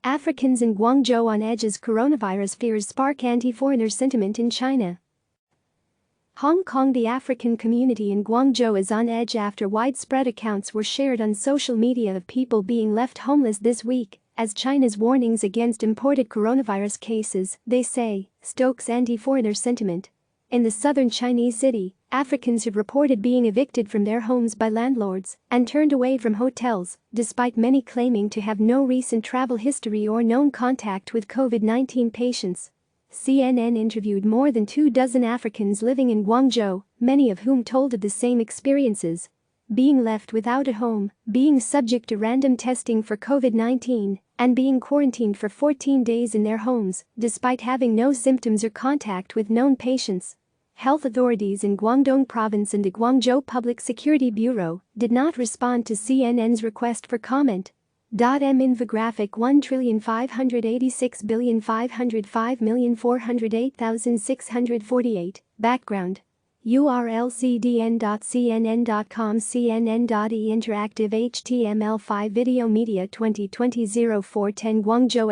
Africans in Guangzhou on edge as coronavirus fears spark anti-foreigner sentiment in China. Hong Kong. The African community in Guangzhou is on edge after widespread accounts were shared on social media of people being left homeless this week, as China's warnings against imported coronavirus cases, they say, stokes anti-foreigner sentiment. In the southern Chinese city, Africans have reported being evicted from their homes by landlords and turned away from hotels, despite many claiming to have no recent travel history or known contact with COVID-19 patients. CNN interviewed more than 24 Africans living in Guangzhou, many of whom told of the same experiences. Being left without a home, being subject to random testing for COVID-19, and being quarantined for 14 days in their homes, despite having no symptoms or contact with known patients. Health authorities in Guangdong province and the Guangzhou Public Security Bureau did not respond to CNN's request for comment. M-infographic 1,586,505,408,648, background. URL cdn.cnn.com cnn.e interactive HTML5 Video Media 2020-0410 Guangzhou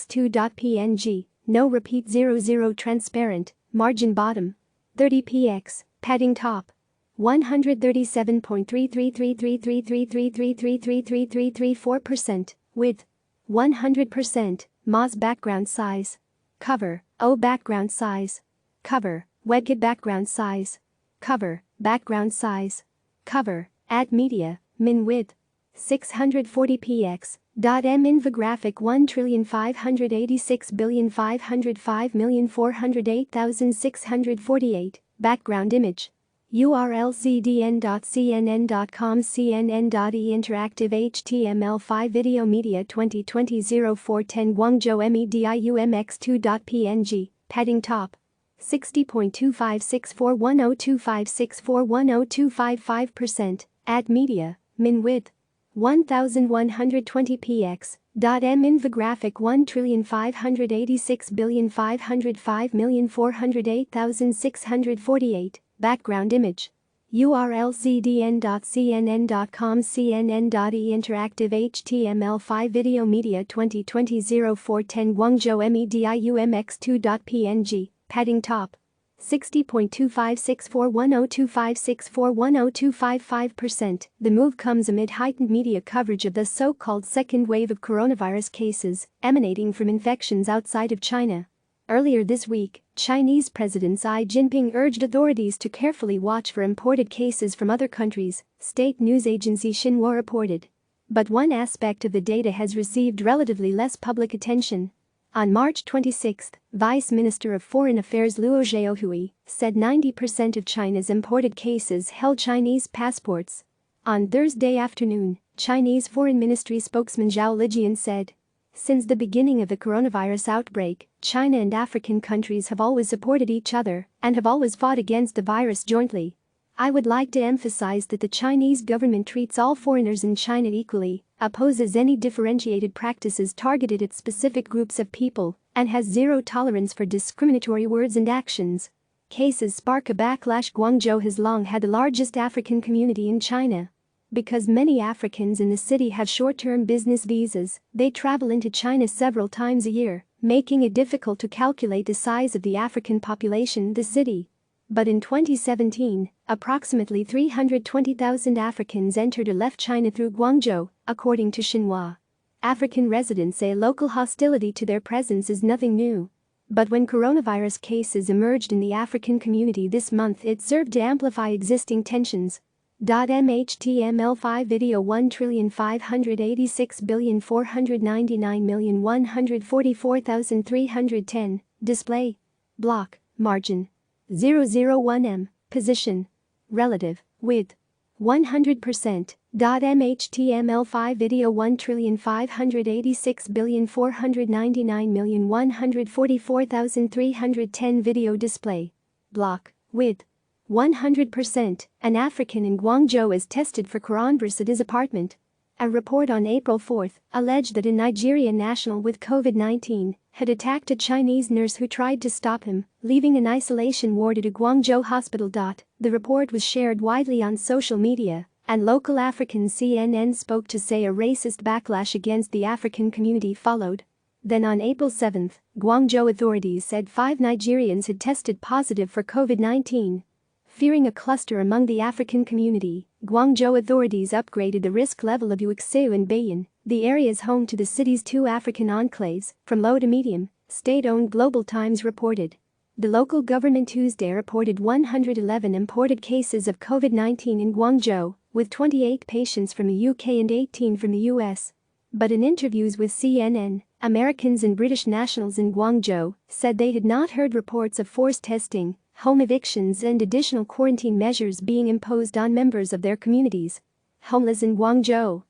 SMALLX2.png, no repeat 00 transparent, margin bottom. 30px, padding top. 137.33333333333334%, width. 100%, moz-background-size. Cover, o-background-size. Cover, webkit-background-size. Cover, background-size. Cover, add media, min width. 640px. M-infographic 1,586,505,408,648, background image. URL cdn.cnn.com cnn.e interactive HTML5 Video Media 2020-0410 Guangzhou MEDIUMX2.png, padding top. 60.256410256410255%, add media, min width. 1120px. M-infographic 1,586,505,408,648, background image. URL cdn.cnn.com cnn.e interactive HTML5 Video Media 2020-0410 Guangzhou MEDIUMX2.png, padding top. 60.256410256410255%. The move comes amid heightened media coverage of the so-called second wave of coronavirus cases emanating from infections outside of China. Earlier this week, Chinese President Xi Jinping urged authorities to carefully watch for imported cases from other countries, state news agency Xinhua reported. But one aspect of the data has received relatively less public attention. On March 26, Vice Minister of Foreign Affairs Luo Zhaohui said 90% of China's imported cases held Chinese passports. On Thursday afternoon, Chinese Foreign Ministry spokesman Zhao Lijian said, "Since the beginning of the coronavirus outbreak, China and African countries have always supported each other and have always fought against the virus jointly. I would like to emphasize that the Chinese government treats all foreigners in China equally, opposes any differentiated practices targeted at specific groups of people, and has zero tolerance for discriminatory words and actions." Cases spark a backlash. Guangzhou has long had the largest African community in China. Because many Africans in the city have short-term business visas, they travel into China several times a year, making it difficult to calculate the size of the African population in the city. But in 2017, approximately 320,000 Africans entered or left China through Guangzhou, according to Xinhua. African residents say local hostility to their presence is nothing new. But when coronavirus cases emerged in the African community this month, it served to amplify existing tensions. HTML5 video 1,586,499,144,310, display. Block, margin. 001m, position. Relative, width. 100%. HTML5 video 1,586,499,144,310 video display. Block, width. 100%. An African in Guangzhou is tested for coronavirus at his apartment. A report on April 4 alleged that a Nigerian national with COVID-19 had attacked a Chinese nurse who tried to stop him, leaving an isolation ward at a Guangzhou hospital. The report was shared widely on social media And local African CNN spoke to say a racist backlash against the African community followed. Then on April 7, Guangzhou authorities said 5 Nigerians had tested positive for COVID-19. Fearing a cluster among the African community, Guangzhou authorities upgraded the risk level of Guangzhou and Bayan, the areas home to the city's 2 African enclaves, from low to medium, state-owned Global Times reported. The local government Tuesday reported 111 imported cases of COVID-19 in Guangzhou, with 28 patients from the UK and 18 from the US. But in interviews with CNN, Americans and British nationals in Guangzhou said they had not heard reports of forced testing, home evictions and additional quarantine measures being imposed on members of their communities. Homeless in Guangzhou.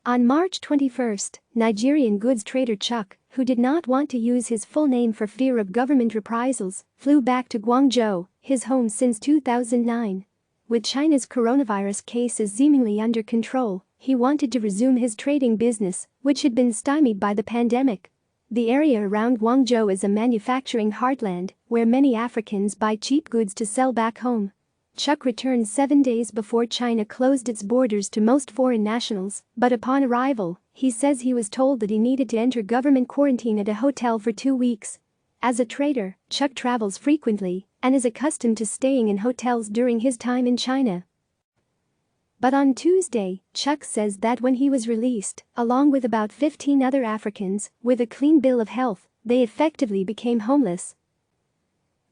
On March 21, Nigerian goods trader Chuck, who did not want to use his full name for fear of government reprisals, flew back to Guangzhou, his home since 2009. With China's coronavirus cases seemingly under control, he wanted to resume his trading business, which had been stymied by the pandemic. The area around Guangzhou is a manufacturing heartland where many Africans buy cheap goods to sell back home. Chuck returned 7 days before China closed its borders to most foreign nationals, but upon arrival, he says he was told that he needed to enter government quarantine at a hotel for 2 weeks. As a trader, Chuck travels frequently and is accustomed to staying in hotels during his time in China. But on Tuesday, Chuck says that when he was released, along with about 15 other Africans with a clean bill of health, they effectively became homeless.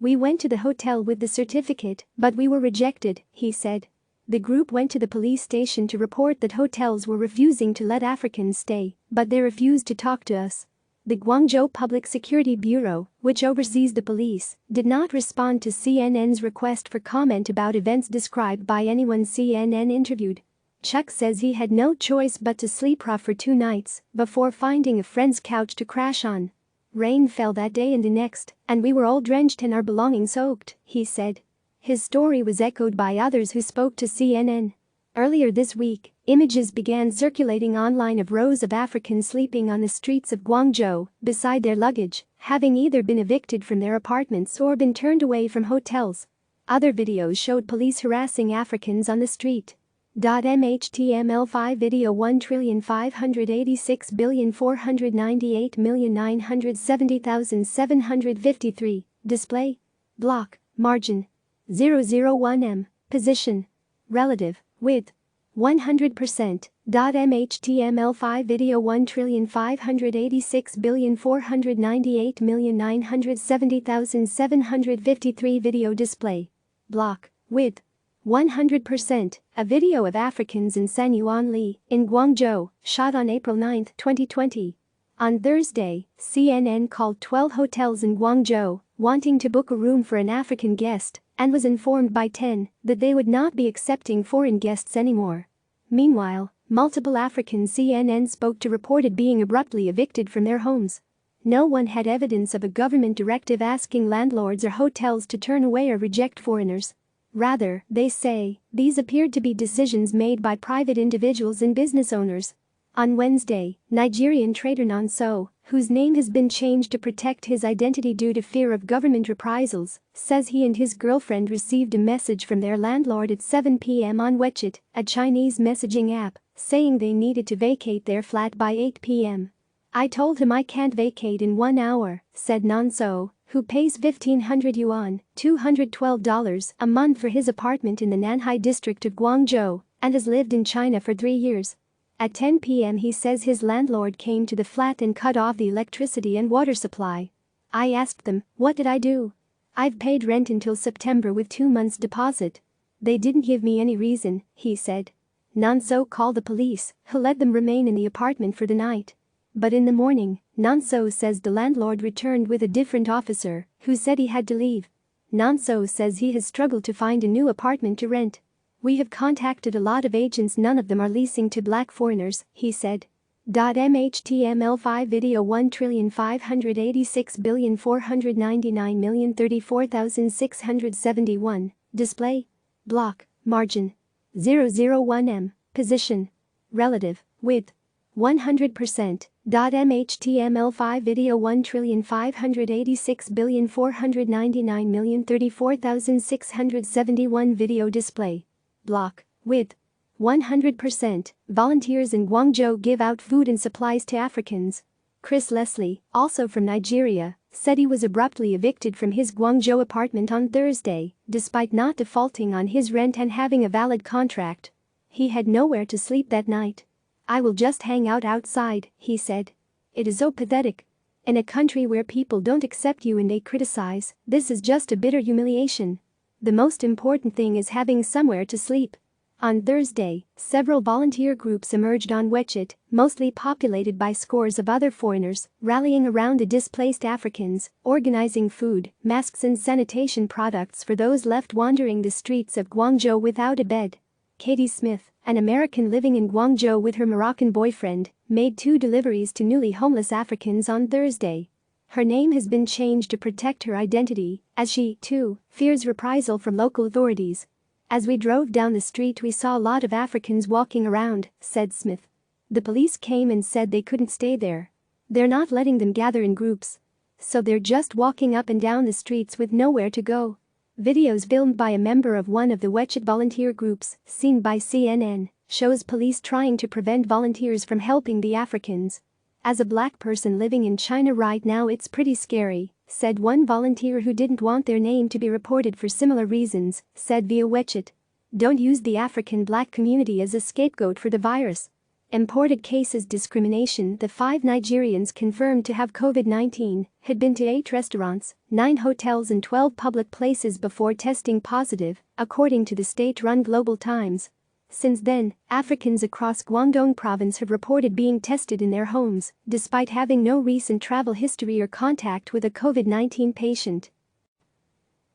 "We went to the hotel with the certificate, but we were rejected," he said. The group went to the police station to report that hotels were refusing to let Africans stay, but they refused to talk to us. The Guangzhou Public Security Bureau, which oversees the police, did not respond to CNN's request for comment about events described by anyone CNN interviewed. Chuck says he had no choice but to sleep rough for 2 nights before finding a friend's couch to crash on. "Rain fell that day and the next, and we were all drenched and our belongings soaked," he said. His story was echoed by others who spoke to CNN. Earlier this week, images began circulating online of rows of Africans sleeping on the streets of Guangzhou beside their luggage, having either been evicted from their apartments or been turned away from hotels. Other videos showed police harassing Africans on the street. HTML5 video 1,586,498,970,753 display block margin 001 position relative width 100%. HTML5 video 1,586,498,970,753 video display block width 100%. A video of Africans in Sanyuanli, in Guangzhou, shot on April 9, 2020. On Thursday, CNN called 12 hotels in Guangzhou, wanting to book a room for an African guest, and was informed by 10 that they would not be accepting foreign guests anymore. Meanwhile, multiple Africans CNN spoke to reported being abruptly evicted from their homes. No one had evidence of a government directive asking landlords or hotels to turn away or reject foreigners. Rather, they say, these appeared to be decisions made by private individuals and business owners. On Wednesday, Nigerian trader Nonso, whose name has been changed to protect his identity due to fear of government reprisals, says he and his girlfriend received a message from their landlord at 7 p.m. on Webkit, a Chinese messaging app, saying they needed to vacate their flat by 8 p.m. "I told him I can't vacate in 1 hour," said Nonso, who pays 1,500 yuan, $212 a month for his apartment in the Nanhai district of Guangzhou, and has lived in China for 3 years. At 10 p.m. he says his landlord came to the flat and cut off the electricity and water supply. "I asked them, what did I do? I've paid rent until September with 2 months deposit. They didn't give me any reason," he said. Nonso called the police, who let them remain in the apartment for the night. But in the morning, Nonso says the landlord returned with a different officer, who said he had to leave. Nonso says he has struggled to find a new apartment to rent. "We have contacted a lot of agents, none of them are leasing to black foreigners," he said. HTML5 video 1,586,499,034,671 display block margin 001 position relative width 100%. HTML5 video 1,586,499,034,671 video display block width 100%. Volunteers in Guangzhou give out food and supplies to Africans. Chris Leslie, also from Nigeria, said he was abruptly evicted from his Guangzhou apartment on Thursday, despite not defaulting on his rent and having a valid contract. He had nowhere to sleep that night. "I will just hang out outside," he said. "It is so pathetic. In a country where people don't accept you and they criticize, this is just a bitter humiliation. The most important thing is having somewhere to sleep." On Thursday, several volunteer groups emerged on webkit, mostly populated by scores of other foreigners, rallying around the displaced Africans, organizing food, masks and sanitation products for those left wandering the streets of Guangzhou without a bed. Katie Smith, an American living in Guangzhou with her Moroccan boyfriend, made 2 deliveries to newly homeless Africans on Thursday. Her name has been changed to protect her identity, as she, too, fears reprisal from local authorities. "As we drove down the street we saw a lot of Africans walking around," said Smith. "The police came and said they couldn't stay there. They're not letting them gather in groups. So they're just walking up and down the streets with nowhere to go." Videos filmed by a member of one of the webkit volunteer groups, seen by CNN, shows police trying to prevent volunteers from helping the Africans. "As a black person living in China right now it's pretty scary," said one volunteer who didn't want their name to be reported for similar reasons, said via webkit. "Don't use the African black community as a scapegoat for the virus." Imported cases discrimination. The 5 Nigerians confirmed to have COVID-19 had been to 8 restaurants, 9 hotels and 12 public places before testing positive, according to the state-run Global Times. Since then, Africans across Guangdong province have reported being tested in their homes, despite having no recent travel history or contact with a COVID-19 patient.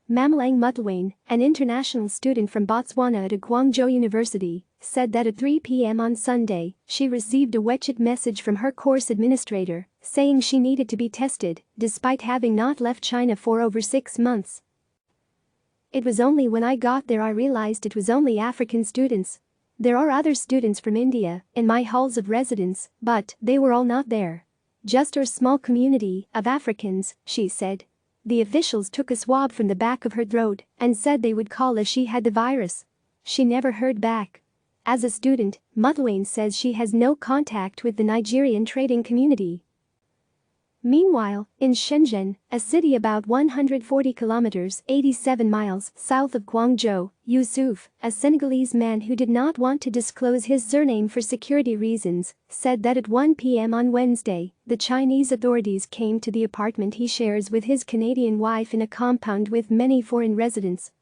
Mamalang Mutlawane, an international student from Botswana at a Guangzhou University, said that at 3 p.m. on Sunday, she received a webkit message from her course administrator, saying she needed to be tested, despite having not left China for over 6 months. "It was only when I got there I realized it was only African students. There are other students from India in my halls of residence, but they were all not there. Just our small community of Africans," she said. The officials took a swab from the back of her throat and said they would call if she had the virus. She never heard back. As a student, Mutlawane says she has no contact with the Nigerian trading community. Meanwhile, in Shenzhen, a city about 140 kilometers (87 miles) south of Guangzhou, Yusuf, a Senegalese man who did not want to disclose his surname for security reasons, said that at 1 p.m. on Wednesday, the Chinese authorities came to the apartment he shares with his Canadian wife in a compound with many foreign residents.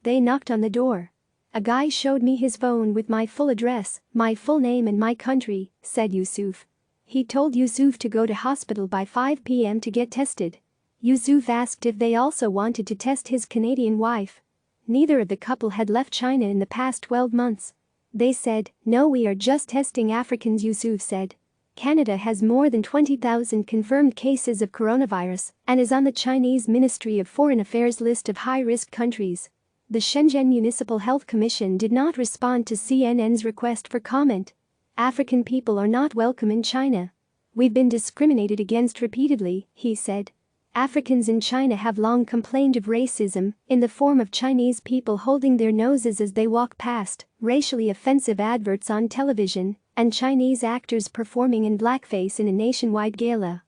"They knocked on the door. A guy showed me his phone with my full address, my full name and my country," said Yusuf. He told Yusuf to go to hospital by 5 p.m. to get tested. Yusuf asked if they also wanted to test his Canadian wife. Neither of the couple had left China in the past 12 months. They said, "No, we are just testing Africans," Yusuf said. Canada has more than 20,000 confirmed cases of coronavirus and is on the Chinese Ministry of Foreign Affairs list of high-risk countries. The Shenzhen Municipal Health Commission did not respond to CNN's request for comment. "African people are not welcome in China. We've been discriminated against repeatedly," he said. Africans in China have long complained of racism in the form of Chinese people holding their noses as they walk past, racially offensive adverts on television, and Chinese actors performing in blackface in a nationwide gala.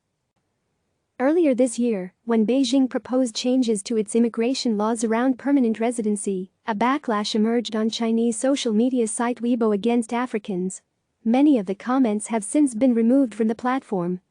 Earlier this year, when Beijing proposed changes to its immigration laws around permanent residency, a backlash emerged on Chinese social media site Weibo against Africans. Many of the comments have since been removed from the platform.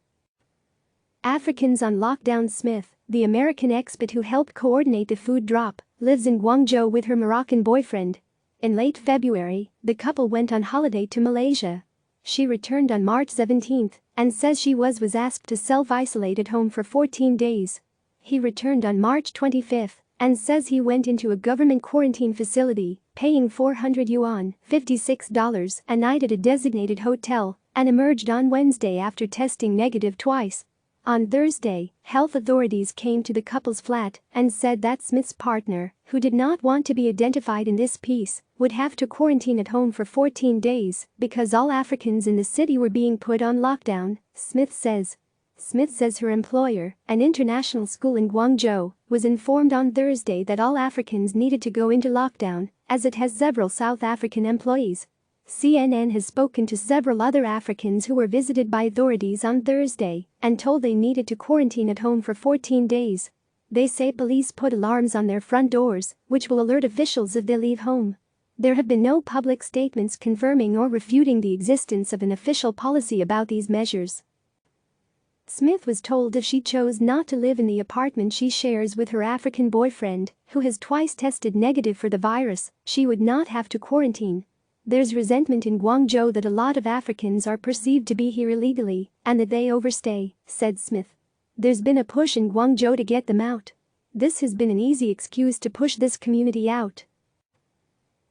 Africans on lockdown. Smith, the American expat who helped coordinate the food drop, lives in Guangzhou with her Moroccan boyfriend. In late February, the couple went on holiday to Malaysia. She returned on March 17 and says she was asked to self-isolate at home for 14 days. He returned on March 25 and says he went into a government quarantine facility, paying 400 yuan ($56) a night at a designated hotel, and emerged on Wednesday after testing negative twice. On Thursday, health authorities came to the couple's flat and said that Smith's partner, who did not want to be identified in this piece, would have to quarantine at home for 14 days because all Africans in the city were being put on lockdown, Smith says. Smith says her employer, an international school in Guangzhou, was informed on Thursday that all Africans needed to go into lockdown, as it has several South African employees. CNN has spoken to several other Africans who were visited by authorities on Thursday and told they needed to quarantine at home for 14 days. They say police put alarms on their front doors, which will alert officials if they leave home. There have been no public statements confirming or refuting the existence of an official policy about these measures. Smith was told if she chose not to live in the apartment she shares with her African boyfriend, who has twice tested negative for the virus, she would not have to quarantine. There's resentment in Guangzhou that a lot of Africans are perceived to be here illegally and that they overstay, said Smith. There's been a push in Guangzhou to get them out. This has been an easy excuse to push this community out.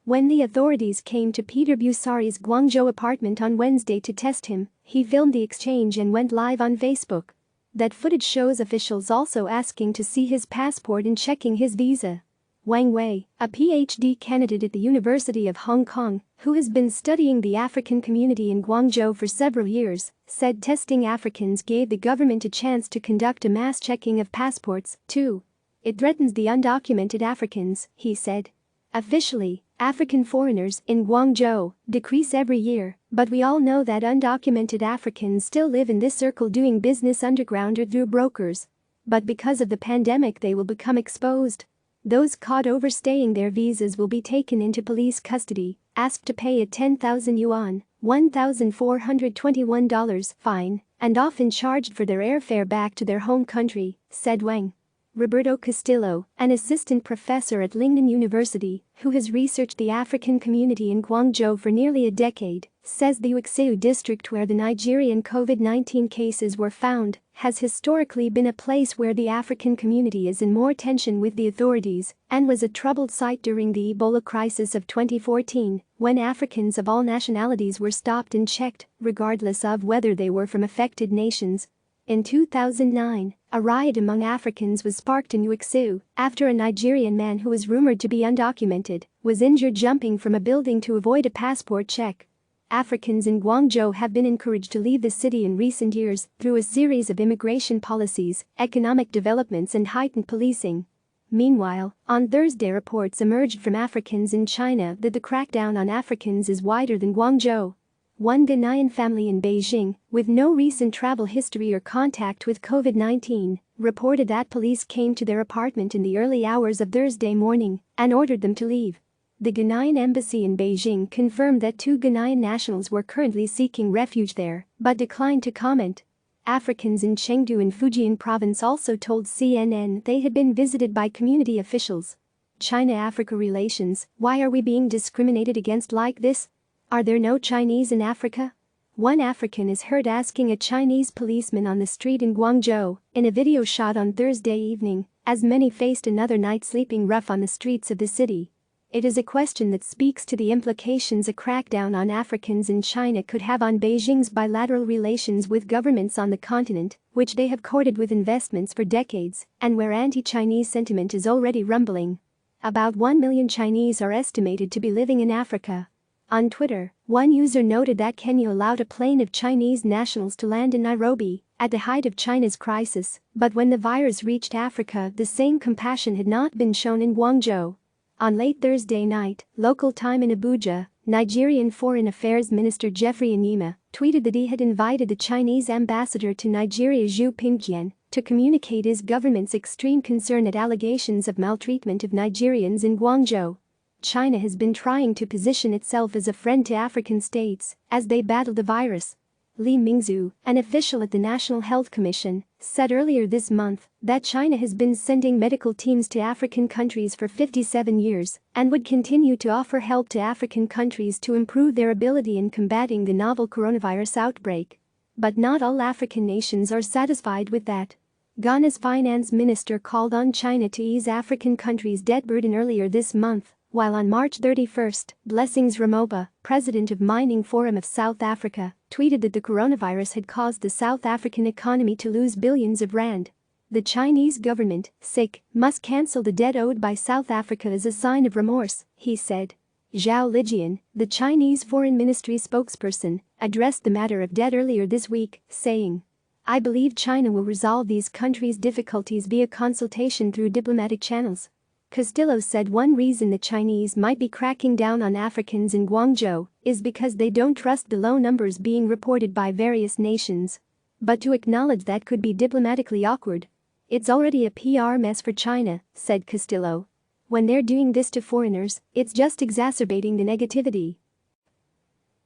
When the authorities came to Peter Busari's Guangzhou apartment on Wednesday to test him, he filmed the exchange and went live on Facebook. That footage shows officials also asking to see his passport and checking his visa. Wang Wei, a PhD candidate at the University of Hong Kong, who has been studying the African community in Guangzhou for several years, said testing Africans gave the government a chance to conduct a mass checking of passports, too. It threatens the undocumented Africans, he said. Officially, African foreigners in Guangzhou decrease every year, but we all know that undocumented Africans still live in this circle doing business underground or through brokers. But because of the pandemic they will become exposed. Those caught overstaying their visas will be taken into police custody, asked to pay a 10,000 yuan $1,421 fine, and often charged for their airfare back to their home country, said Wang. Roberto Castillo, an assistant professor at Lingnan University, who has researched the African community in Guangzhou for nearly a decade, says the Uxiu district where the Nigerian COVID-19 cases were found has historically been a place where the African community is in more tension with the authorities and was a troubled site during the Ebola crisis of 2014, when Africans of all nationalities were stopped and checked, regardless of whether they were from affected nations. In 2009, a riot among Africans was sparked in Uxiu after a Nigerian man who was rumored to be undocumented was injured jumping from a building to avoid a passport check. Africans in Guangzhou have been encouraged to leave the city in recent years through a series of immigration policies, economic developments and heightened policing. Meanwhile, on Thursday reports emerged from Africans in China that the crackdown on Africans is wider than Guangzhou. One Ghanaian family in Beijing, with no recent travel history or contact with COVID-19, reported that police came to their apartment in the early hours of Thursday morning and ordered them to leave. The Ghanaian embassy in Beijing confirmed that 2 Ghanaian nationals were currently seeking refuge there, but declined to comment. Africans in Chengdu in Fujian province also told CNN they had been visited by community officials. China-Africa relations: why are we being discriminated against like this? Are there no Chinese in Africa? One African is heard asking a Chinese policeman on the street in Guangzhou in a video shot on Thursday evening, as many faced another night sleeping rough on the streets of the city. It is a question that speaks to the implications a crackdown on Africans in China could have on Beijing's bilateral relations with governments on the continent, which they have courted with investments for decades, and where anti-Chinese sentiment is already rumbling. About 1 million Chinese are estimated to be living in Africa. On Twitter, one user noted that Kenya allowed a plane of Chinese nationals to land in Nairobi at the height of China's crisis, but when the virus reached Africa, the same compassion had not been shown in Guangzhou. On late Thursday night, local time in Abuja, Nigerian Foreign Affairs Minister Geoffrey Anyima tweeted that he had invited the Chinese ambassador to Nigeria Xu Pingjian to communicate his government's extreme concern at allegations of maltreatment of Nigerians in Guangzhou. China has been trying to position itself as a friend to African states as they battle the virus. Li Mingzhu, an official at the National Health Commission, said earlier this month that China has been sending medical teams to African countries for 57 years and would continue to offer help to African countries to improve their ability in combating the novel coronavirus outbreak. But not all African nations are satisfied with that. Ghana's finance minister called on China to ease African countries' debt burden earlier this month, while on March 31, Blessings Ramoba, president of Mining Forum of South Africa, tweeted that the coronavirus had caused the South African economy to lose billions of rand. The Chinese government, SIC, must cancel the debt owed by South Africa as a sign of remorse, he said. Zhao Lijian, the Chinese Foreign Ministry spokesperson, addressed the matter of debt earlier this week, saying, I believe China will resolve these countries' difficulties via consultation through diplomatic channels. Castillo said one reason the Chinese might be cracking down on Africans in Guangzhou is because they don't trust the low numbers being reported by various nations. But to acknowledge that could be diplomatically awkward. It's already a PR mess for China, said Castillo. When they're doing this to foreigners, it's just exacerbating the negativity.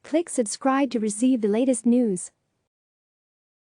Click subscribe to receive the latest news.